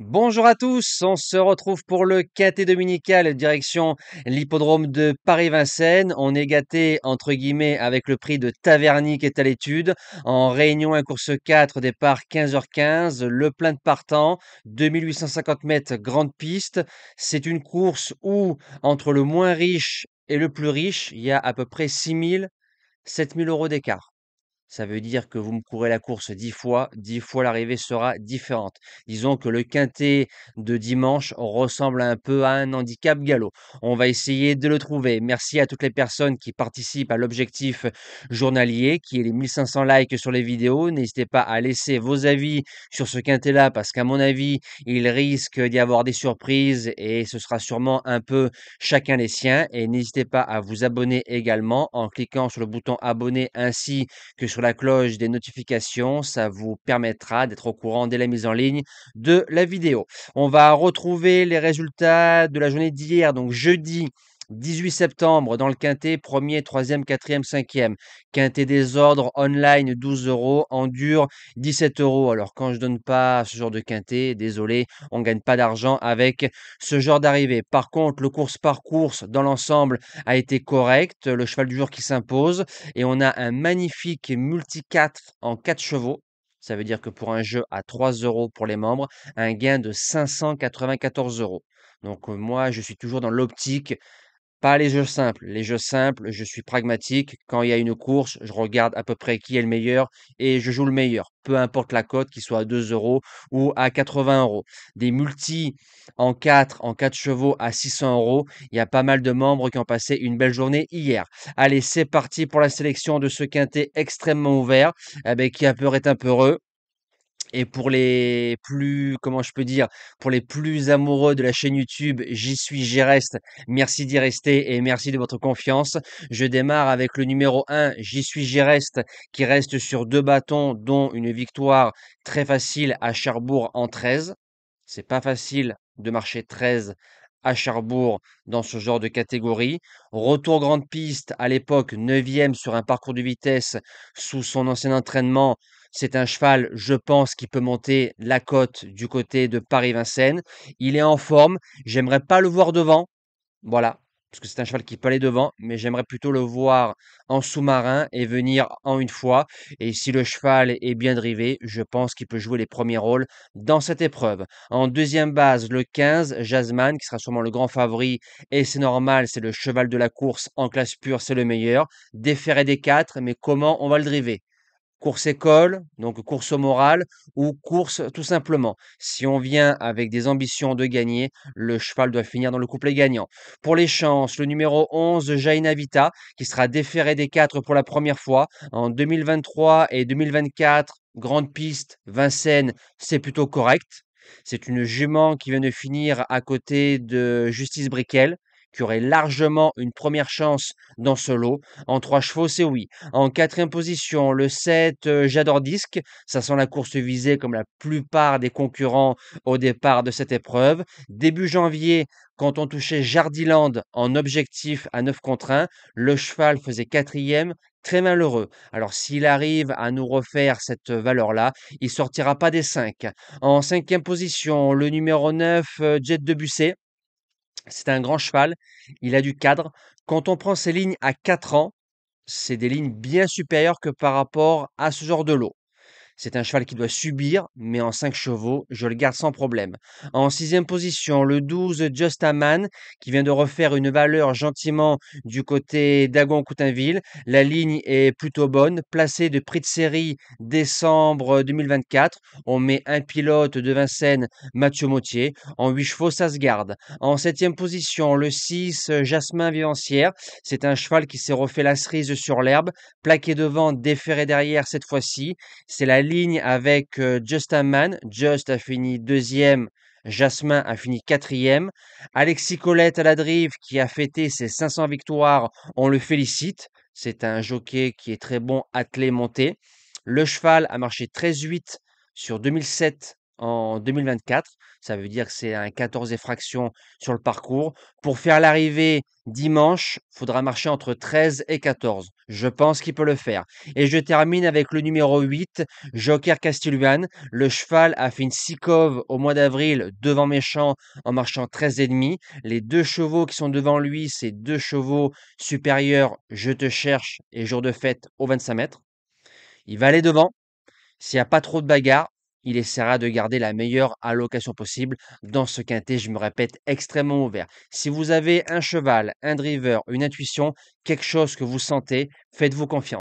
Bonjour à tous, on se retrouve pour le quintet dominical direction l'hippodrome de Paris-Vincennes. On est gâté entre guillemets avec le prix de Taverny qui est à l'étude. En Réunion 1 course 4, départ 15h15, le plein de partants, 2850 mètres grande piste. C'est une course où entre le moins riche et le plus riche, il y a à peu près 6000, 7000 euros d'écart. Ça veut dire que vous me courez la course 10 fois l'arrivée sera différente. Disons que le quintet de dimanche ressemble un peu à un handicap galop. On va essayer de le trouver. Merci à toutes les personnes qui participent à l'objectif journalier, qui est les 1500 likes sur les vidéos. N'hésitez pas à laisser vos avis sur ce quintet-là, parce qu'à mon avis, il risque d'y avoir des surprises et ce sera sûrement un peu chacun les siens. Et n'hésitez pas à vous abonner également en cliquant sur le bouton abonner ainsi que sur la cloche des notifications. Ça vous permettra d'être au courant dès la mise en ligne de la vidéo. On va retrouver les résultats de la journée d'hier, donc jeudi 18 septembre dans le quintet, premier, troisième, quatrième, cinquième. Quintet des ordres online 12 euros, en dur 17 euros. Alors quand je donne pas ce genre de quintet, désolé, on gagne pas d'argent avec ce genre d'arrivée. Par contre, le course par course dans l'ensemble a été correct. Le cheval du jour qui s'impose et on a un magnifique multi 4 en 4 chevaux. Ça veut dire que pour un jeu à 3 euros pour les membres, un gain de 594 euros. Donc moi, je suis toujours dans l'optique pas les jeux simples. Les jeux simples, je suis pragmatique. Quand il y a une course, je regarde à peu près qui est le meilleur et je joue le meilleur. Peu importe la cote, qu'il soit à 2 euros ou à 80 euros. Des multis en 4 chevaux à 600 euros. Il y a pas mal de membres qui ont passé une belle journée hier. Allez, c'est parti pour la sélection de ce quintet extrêmement ouvert. Qui a peur est un peu heureux. Et pour les plus, comment je peux dire, pour les plus amoureux de la chaîne YouTube, j'y suis, j'y reste. Merci d'y rester et merci de votre confiance. Je démarre avec le numéro 1, j'y suis, j'y reste, qui reste sur 2 bâtons, dont une victoire très facile à Cherbourg en 13. C'est pas facile de marcher 13 à Cherbourg dans ce genre de catégorie. Retour grande piste à l'époque, 9e sur un parcours de vitesse sous son ancien entraînement. C'est un cheval, je pense, qui peut monter la côte du côté de Paris-Vincennes. Il est en forme. J'aimerais pas le voir devant. Voilà. Parce que c'est un cheval qui peut aller devant, mais j'aimerais plutôt le voir en sous-marin et venir en une fois. Et si le cheval est bien drivé, je pense qu'il peut jouer les premiers rôles dans cette épreuve. En deuxième base, le 15, Jasmine, qui sera sûrement le grand favori. Et c'est normal, c'est le cheval de la course en classe pure, c'est le meilleur. Déféré des 4, mais comment on va le driver? Course école, donc course au moral ou course tout simplement. Si on vient avec des ambitions de gagner, le cheval doit finir dans le couplet gagnant. Pour les chances, le numéro 11, Jaina Vita, qui sera déféré des 4 pour la première fois en 2023 et 2024. Grande piste, Vincennes, c'est plutôt correct. C'est une jument qui vient de finir à côté de Justice Briquel, qui aurait largement une première chance dans ce lot. En 3 chevaux, c'est oui. En quatrième position, le 7, J'adore Disque. Ça sent la course visée comme la plupart des concurrents au départ de cette épreuve. Début janvier, quand on touchait Jardiland en objectif à 9 contre 1, le cheval faisait quatrième. Très malheureux. Alors, s'il arrive à nous refaire cette valeur-là, il sortira pas des 5. En cinquième position, le numéro 9, Jet de Busset. C'est un grand cheval. Il a du cadre. Quand on prend ses lignes à 4 ans, c'est des lignes bien supérieures que par rapport à ce genre de lot. C'est un cheval qui doit subir, mais en 5 chevaux, je le garde sans problème. En sixième position, le 12 Just a Man, qui vient de refaire une valeur gentiment du côté d'Agon-Coutainville. La ligne est plutôt bonne, placée de prix de série décembre 2024. On met un pilote de Vincennes, Mathieu Mautier. En 8 chevaux, ça se garde. En septième position, le 6 Jasmin Vivancière. C'est un cheval qui s'est refait la cerise sur l'herbe, plaqué devant, déféré derrière cette fois-ci. C'est la ligne avec Just a Man. Just a fini deuxième. Jasmin a fini quatrième. Alexis Colette à la drive qui a fêté ses 500 victoires. On le félicite. C'est un jockey qui est très bon, attelé, monté. Le cheval a marché 13-8 sur 2007 en 2024. Ça veut dire que c'est un 14 et fractions sur le parcours. Pour faire l'arrivée dimanche, il faudra marcher entre 13 et 14. Je pense qu'il peut le faire. Et je termine avec le numéro 8, Joker Castilluan. Le cheval a fait une six-cove au mois d'avril devant Méchant en marchant 13,5. Les deux chevaux qui sont devant lui, c'est deux chevaux supérieurs, Je te cherche et Jour de fête au 25 mètres. Il va aller devant. S'il n'y a pas trop de bagarre, il essaiera de garder la meilleure allocation possible dans ce quintet, je me répète, extrêmement ouvert. Si vous avez un cheval, un driver, une intuition, quelque chose que vous sentez, faites-vous confiance.